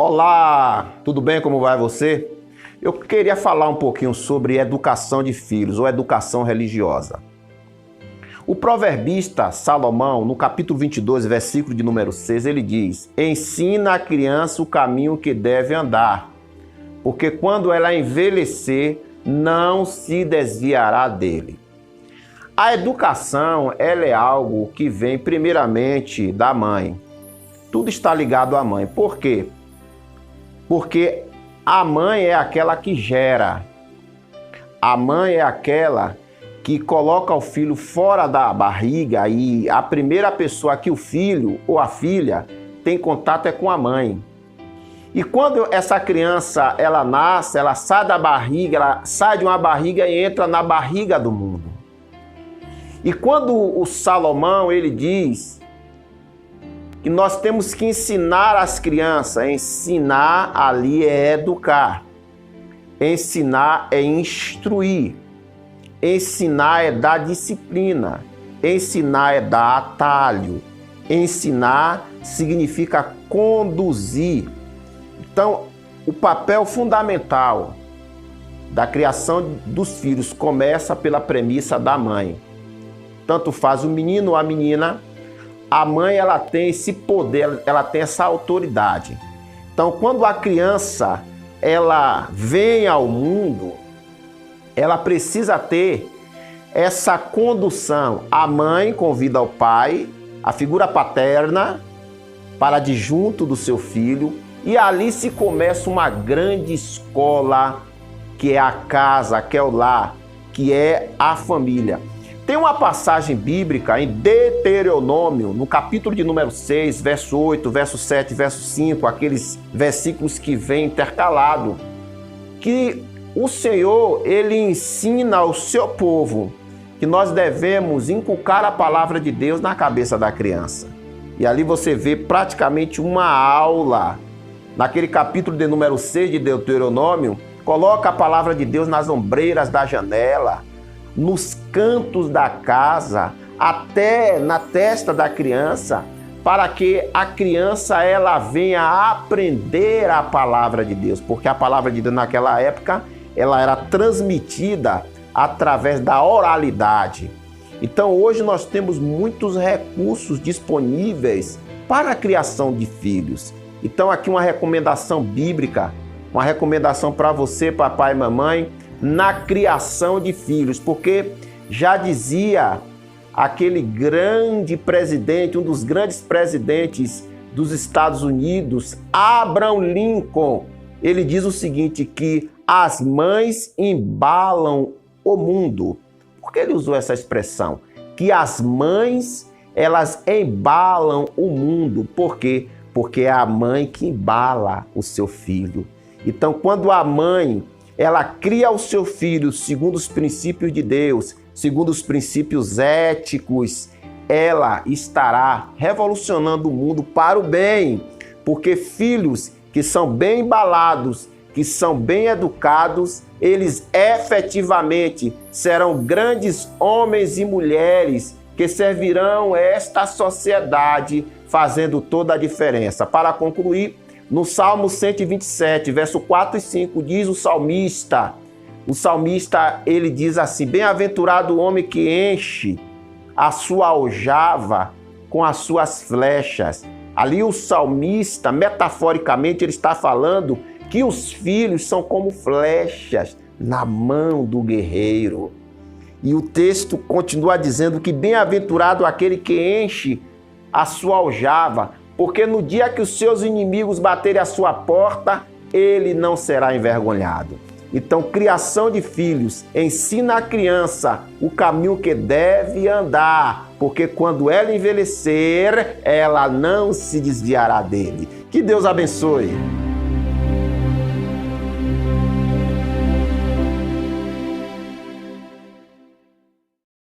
Olá, tudo bem? Como vai você? Eu queria falar um pouquinho sobre educação de filhos ou educação religiosa. O proverbista Salomão, no capítulo 22, versículo de número 6, ele diz: ensina a criança o caminho que deve andar, porque quando ela envelhecer, não se desviará dele. A educação, ela é algo que vem primeiramente da mãe. Tudo está ligado à mãe. Por quê? Porque a mãe é aquela que gera. A mãe é aquela que coloca o filho fora da barriga e a primeira pessoa que o filho ou a filha tem contato é com a mãe. E quando essa criança, ela nasce, ela sai da barriga, ela sai de uma barriga e entra na barriga do mundo. E quando o Salomão, ele diz que nós temos que ensinar as crianças, ensinar ali é educar, ensinar é instruir, ensinar é dar disciplina, ensinar é dar atalho, ensinar significa conduzir. Então, o papel fundamental da criação dos filhos começa pela premissa da mãe. Tanto faz o menino ou a menina, a mãe ela tem esse poder, ela tem essa autoridade. Então, quando a criança ela vem ao mundo, ela precisa ter essa condução. A mãe convida o pai, a figura paterna, para adjunto do seu filho, e ali se começa uma grande escola, que é a casa, que é o lar, que é a família. Tem uma passagem bíblica em Deuteronômio, no capítulo de número 6, verso 8, verso 7, verso 5, aqueles versículos que vêm intercalado, que o Senhor, ele ensina ao seu povo que nós devemos inculcar a palavra de Deus na cabeça da criança. E ali você vê praticamente uma aula. Naquele capítulo de número 6 de Deuteronômio, coloca a palavra de Deus nas ombreiras da janela, nos cantos da casa, até na testa da criança, para que a criança ela venha aprender a palavra de Deus, porque a palavra de Deus naquela época ela era transmitida através da oralidade. Então hoje nós temos muitos recursos disponíveis para a criação de filhos. Então aqui uma recomendação bíblica, uma recomendação para você, papai e mamãe, na criação de filhos, porque já dizia aquele grande presidente, um dos grandes presidentes dos Estados Unidos, Abraham Lincoln, ele diz o seguinte, que as mães embalam o mundo. Por que ele usou essa expressão? Que as mães, elas embalam o mundo. Por quê? Porque é a mãe que embala o seu filho. Então, quando a mãe ela cria o seu filho segundo os princípios de Deus, segundo os princípios éticos, ela estará revolucionando o mundo para o bem, porque filhos que são bem embalados, que são bem educados, eles efetivamente serão grandes homens e mulheres que servirão esta sociedade, fazendo toda a diferença. Para concluir, no Salmo 127, verso 4 e 5, diz o salmista, ele diz assim, bem-aventurado o homem que enche a sua aljava com as suas flechas. Ali o salmista, metaforicamente, ele está falando que os filhos são como flechas na mão do guerreiro. E o texto continua dizendo que bem-aventurado aquele que enche a sua aljava, porque no dia que os seus inimigos baterem a sua porta, ele não será envergonhado. Então, criação de filhos, ensina a criança o caminho que deve andar, porque quando ela envelhecer, ela não se desviará dele. Que Deus abençoe.